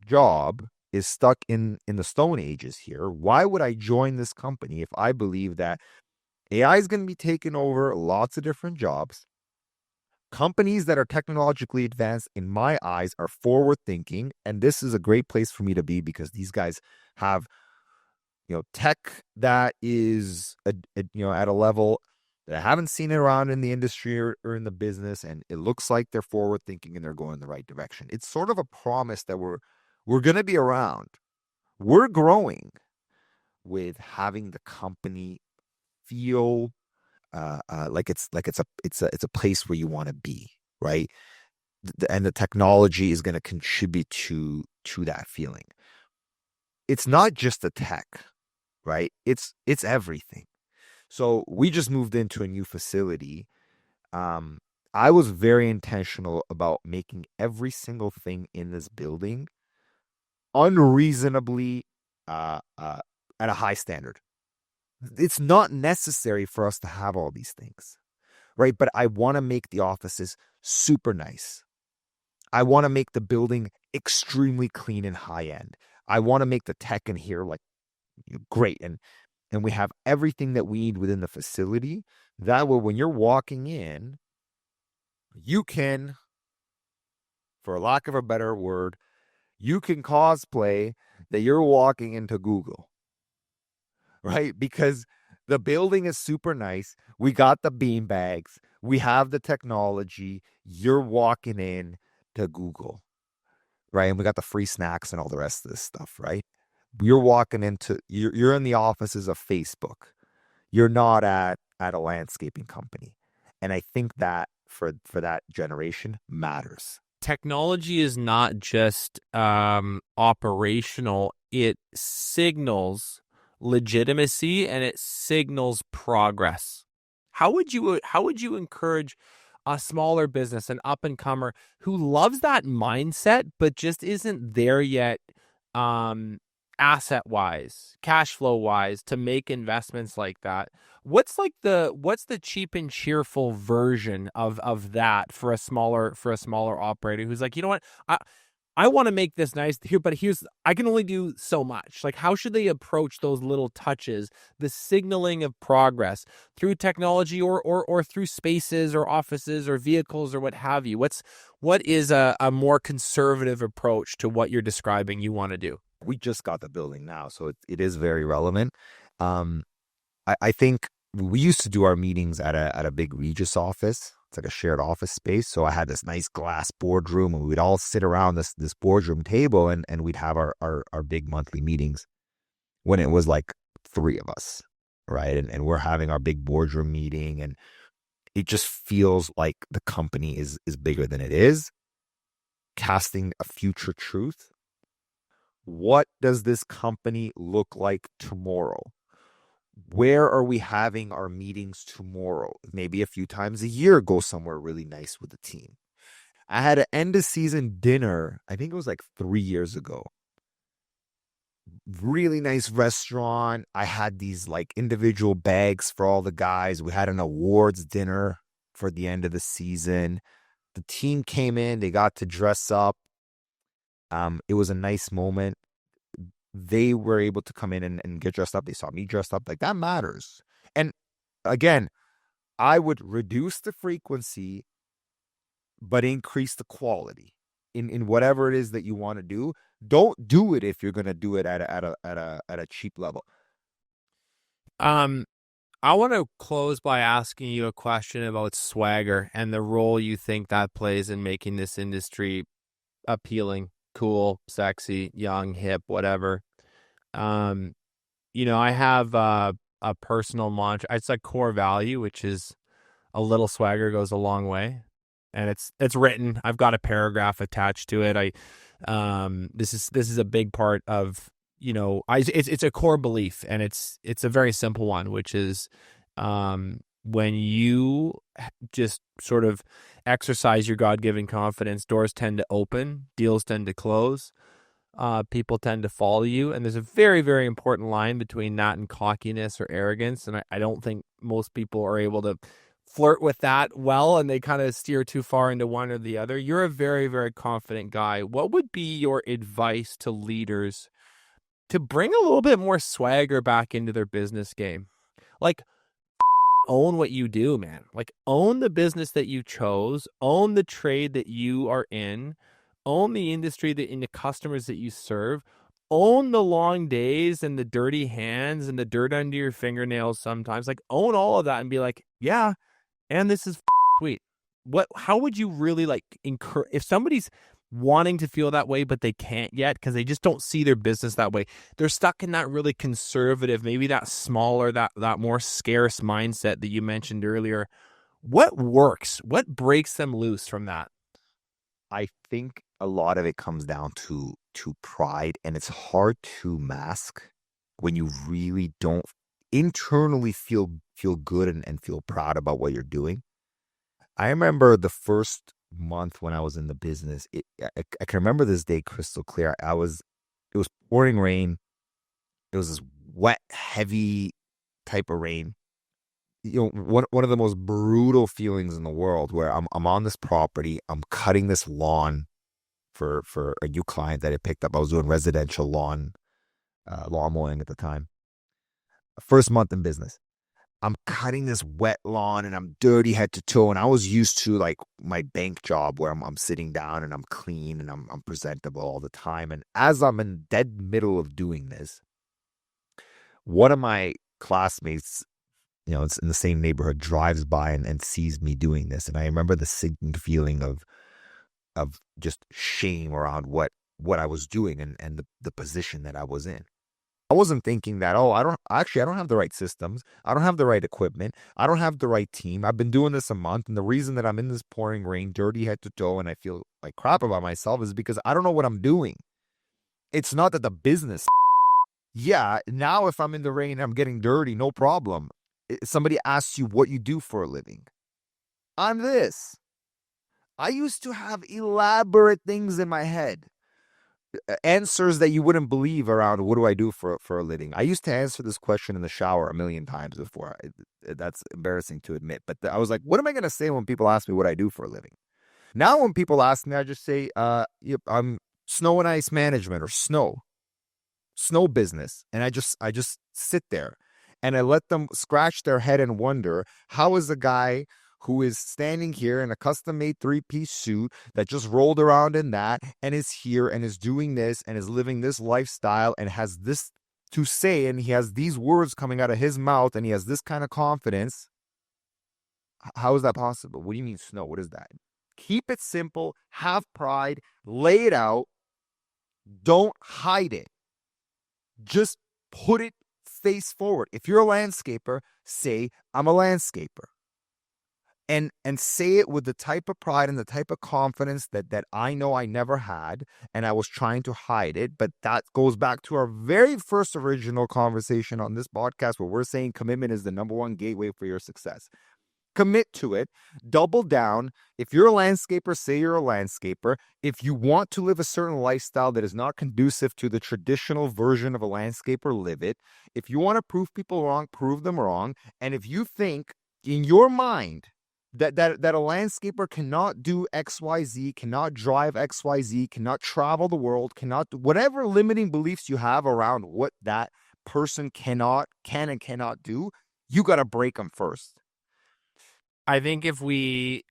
job is stuck in the stone ages here, why would I join this company if I believe that AI is going to be taking over lots of different jobs? Companies that are technologically advanced, in my eyes, are forward thinking, and this is a great place for me to be because these guys have tech that is at a level that I haven't seen it around in the industry or in the business, and it looks like they're forward thinking and they're going in the right direction. It's sort of a promise that we're going to be around. We're growing with having the company feel like it's a place where you want to be, right? And the technology is going to contribute to that feeling. It's not just the tech, right? It's everything. So we just moved into a new facility. I was very intentional about making every single thing in this building unreasonably at a high standard. It's not necessary for us to have all these things, right? But I want to make the offices super nice. I want to make the building extremely clean and high end. I want to make the tech in here like great. And we have everything that we need within the facility. That way, when you're walking in, you can, for lack of a better word, you can cosplay that you're walking into Google, right? Because the building is super nice. We got the bean bags. We have the technology. You're walking in to Google, right? And we got the free snacks and all the rest of this stuff, right? You're in the offices of Facebook. You're not at a landscaping company. And I think that for that generation matters. Technology is not just operational, it signals legitimacy and it signals progress. How would you encourage a smaller business, an up and comer who loves that mindset but just isn't there yet, asset wise, cash flow wise, to make investments like that? What's the cheap and cheerful version of that for a smaller operator who's like, you know what, I want to make this nice here, but I can only do so much. Like, how should they approach those little touches, the signaling of progress through technology or through spaces or offices or vehicles or what have you? What is a more conservative approach to what you're describing you want to do? We just got the building now, so it is very relevant. I think we used to do our meetings at a big Regis office. It's like a shared office space. So I had this nice glass boardroom, and we'd all sit around this boardroom table, and we'd have our big monthly meetings when it was like 3 of us, right? And we're having our big boardroom meeting, and it just feels like the company is bigger than it is, casting a future truth. What does this company look like tomorrow? Where are we having our meetings tomorrow? Maybe a few times a year, go somewhere really nice with the team. I had an end of season dinner, I think it was like 3 years ago. Really nice restaurant. I had these like individual bags for all the guys. We had an awards dinner for the end of the season. The team came in, they got to dress up. It was a nice moment. they were able to come in and get dressed up. They saw me dressed up. Like, that matters. And again, I would reduce the frequency, but increase the quality in whatever it is that you want to do. Don't do it if you're going to do it at a cheap level. Um, I want to close by asking you a question about swagger and the role you think that plays in making this industry appealing, cool, sexy, young, hip, whatever. I have a personal mantra. It's a core value, which is a little swagger goes a long way, and it's written. I've got a paragraph attached to it. This is a big part of it's a core belief, and it's a very simple one, which is when you just sort of exercise your God-given confidence, doors tend to open, deals tend to close. People tend to follow you. And there's a very, very important line between that and cockiness or arrogance. And I don't think most people are able to flirt with that well, and they kind of steer too far into one or the other. You're a very, very confident guy. What would be your advice to leaders to bring a little bit more swagger back into their business game? Like, own what you do, man. Like, own the business that you chose, own the trade that you are in, own the industry that in the customers that you serve, own the long days and the dirty hands and the dirt under your fingernails sometimes. Like, own all of that and be like, yeah, and this is sweet. How would you really like encourage if somebody's wanting to feel that way, but they can't yet because they just don't see their business that way? They're stuck in that really conservative, maybe that smaller, that more scarce mindset that you mentioned earlier. What works? What breaks them loose from that? I think a lot of it comes down to pride, and it's hard to mask when you really don't internally feel good and feel proud about what you're doing. I remember the first month when I was in the business, I can remember this day crystal clear. It was pouring rain. It was this wet, heavy type of rain. One of the most brutal feelings in the world, where I'm on this property, I'm cutting this lawn for a new client that I picked up. I was doing residential lawn mowing at the time. First month in business. I'm cutting this wet lawn and I'm dirty head to toe. And I was used to like my bank job where I'm sitting down and I'm clean and I'm presentable all the time. And as I'm in dead middle of doing this, one of my classmates, it's in the same neighborhood, drives by and sees me doing this. And I remember the sinking feeling of just shame around what I was doing and the position that I was in. I wasn't thinking that, I don't have the right systems. I don't have the right equipment. I don't have the right team. I've been doing this a month. And the reason that I'm in this pouring rain, dirty head to toe, and I feel like crap about myself is because I don't know what I'm doing. It's not that the business, yeah, now if I'm in the rain, I'm getting dirty, no problem. Somebody asks you what you do for a living. I'm this. I used to have elaborate things in my head. Answers that you wouldn't believe around what do I do for a living. I used to answer this question in the shower a million times before. That's embarrassing to admit. But I was like, what am I going to say when people ask me what I do for a living? Now when people ask me, I just say, I'm snow and ice management or snow business. And I just sit there and I let them scratch their head and wonder, how is a guy who is standing here in a custom-made 3-piece suit that just rolled around in that and is here and is doing this and is living this lifestyle and has this to say and he has these words coming out of his mouth and he has this kind of confidence. How is that possible? What do you mean snow? What is that? Keep it simple. Have pride. Lay it out. Don't hide it. Just put it face forward. If you're a landscaper, say, I'm a landscaper. And say it with the type of pride and the type of confidence that I know I never had, and I was trying to hide it. But that goes back to our very first original conversation on this podcast, where we're saying commitment is the number one gateway for your success. Commit to it. Double down. If you're a landscaper, say you're a landscaper. If you want to live a certain lifestyle that is not conducive to the traditional version of a landscaper, live it. If you want to prove people wrong, prove them wrong. And if you think in your mind that a landscaper cannot do XYZ, cannot drive XYZ, cannot travel the world, cannot whatever limiting beliefs you have around what that person can and cannot do, you got to break them first. I think if we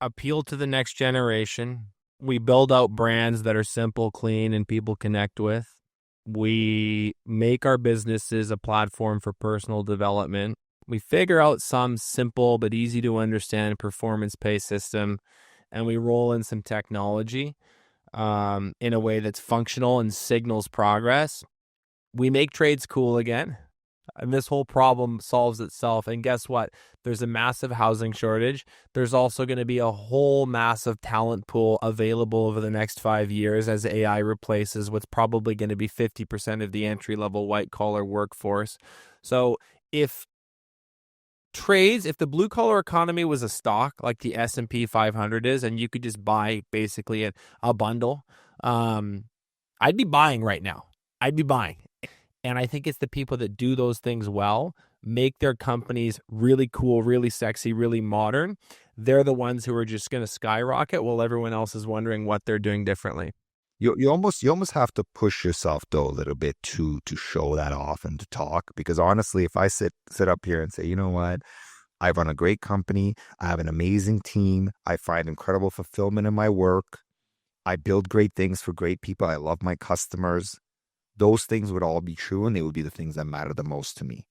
appeal to the next generation, we build out brands that are simple, clean, and people connect with. We make our businesses a platform for personal development. We figure out some simple but easy to understand performance pay system, and we roll in some technology in a way that's functional and signals progress. We make trades cool again, and this whole problem solves itself. And guess what? There's a massive housing shortage. There's also going to be a whole massive talent pool available over the next 5 years as AI replaces what's probably going to be 50% of the entry-level white-collar workforce. So if the blue-collar economy was a stock like the S&P 500 is, and you could just buy basically a bundle, I'd be buying right now. I'd be buying. And I think it's the people that do those things well, make their companies really cool, really sexy, really modern. They're the ones who are just going to skyrocket while everyone else is wondering what they're doing differently. You almost have to push yourself though a little bit to show that off and to talk, because honestly, if I sit up here and say, you know what, I run a great company, I have an amazing team, I find incredible fulfillment in my work, I build great things for great people, I love my customers, those things would all be true and they would be the things that matter the most to me.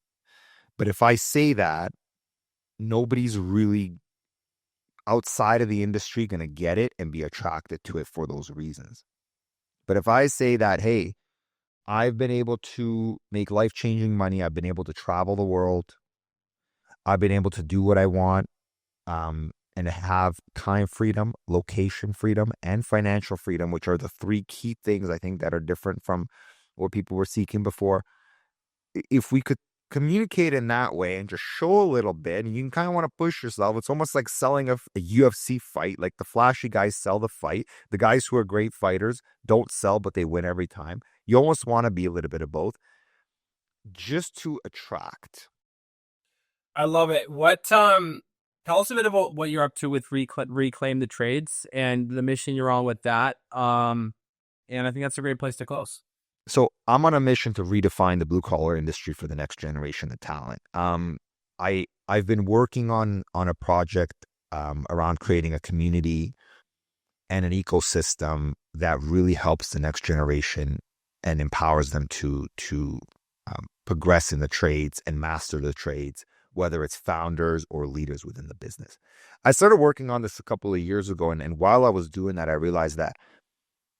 But if I say that, nobody's really outside of the industry going to get it and be attracted to it for those reasons. But if I say that, hey, I've been able to make life-changing money, I've been able to travel the world, I've been able to do what I want, and have time freedom, location freedom, and financial freedom, which are the three key things I think that are different from what people were seeking before. If we could communicate in that way and just show a little bit, and you can kind of want to push yourself. It's almost like selling a UFC fight. Like the flashy guys sell the fight. The guys who are great fighters don't sell, but they win every time. You almost want to be a little bit of both just to attract. I love it. Tell us a bit about what you're up to with Reclaim the Trades and the mission you're on with that. And I think that's a great place to close. So I'm on a mission to redefine the blue collar industry for the next generation of talent. I've been working on a project around creating a community and an ecosystem that really helps the next generation and empowers them to progress in the trades and master the trades, whether it's founders or leaders within the business. I started working on this a couple of years ago, and while I was doing that, I realized that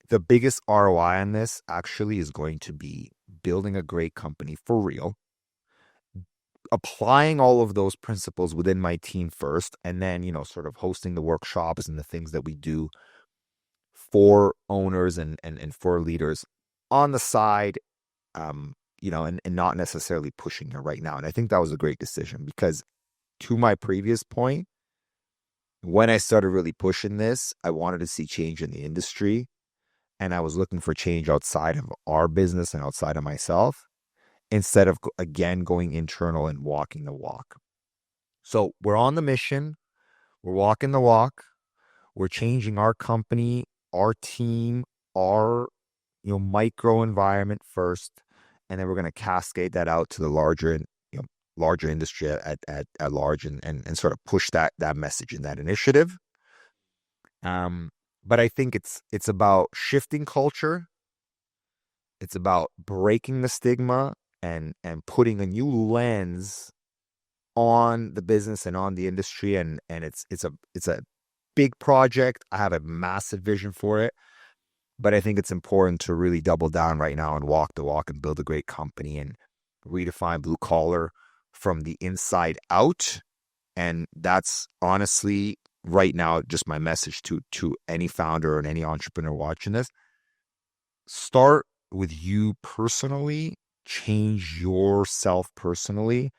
the biggest ROI on this actually is going to be building a great company for real, applying all of those principles within my team first, and then, sort of hosting the workshops and the things that we do for owners and for leaders on the side, and not necessarily pushing it right now. And I think that was a great decision because, to my previous point, when I started really pushing this, I wanted to see change in the industry. And I was looking for change outside of our business and outside of myself, instead of, again, going internal and walking the walk. So we're on the mission. We're walking the walk. We're changing our company, our team, our micro environment first. And then we're going to cascade that out to the larger industry at large and sort of push that message in that initiative. But I think it's about shifting culture. It's about breaking the stigma and putting a new lens on the business and on the industry. And it's a big project. I have a massive vision for it. But I think it's important to really double down right now and walk the walk and build a great company and redefine blue collar from the inside out. And that's honestly right now just my message to any founder and any entrepreneur watching this. Start with you personally, change yourself personally,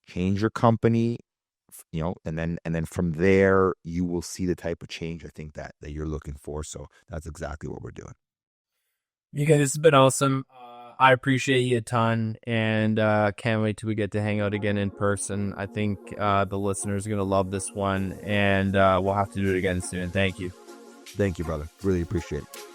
change your company, and then from there you will see the type of change I think that you're looking for. So that's exactly what we're doing. Mika, this has been awesome. I appreciate you a ton, and can't wait till we get to hang out again in person. I think the listeners are going to love this one, and we'll have to do it again soon. Thank you. Thank you, brother. Really appreciate it.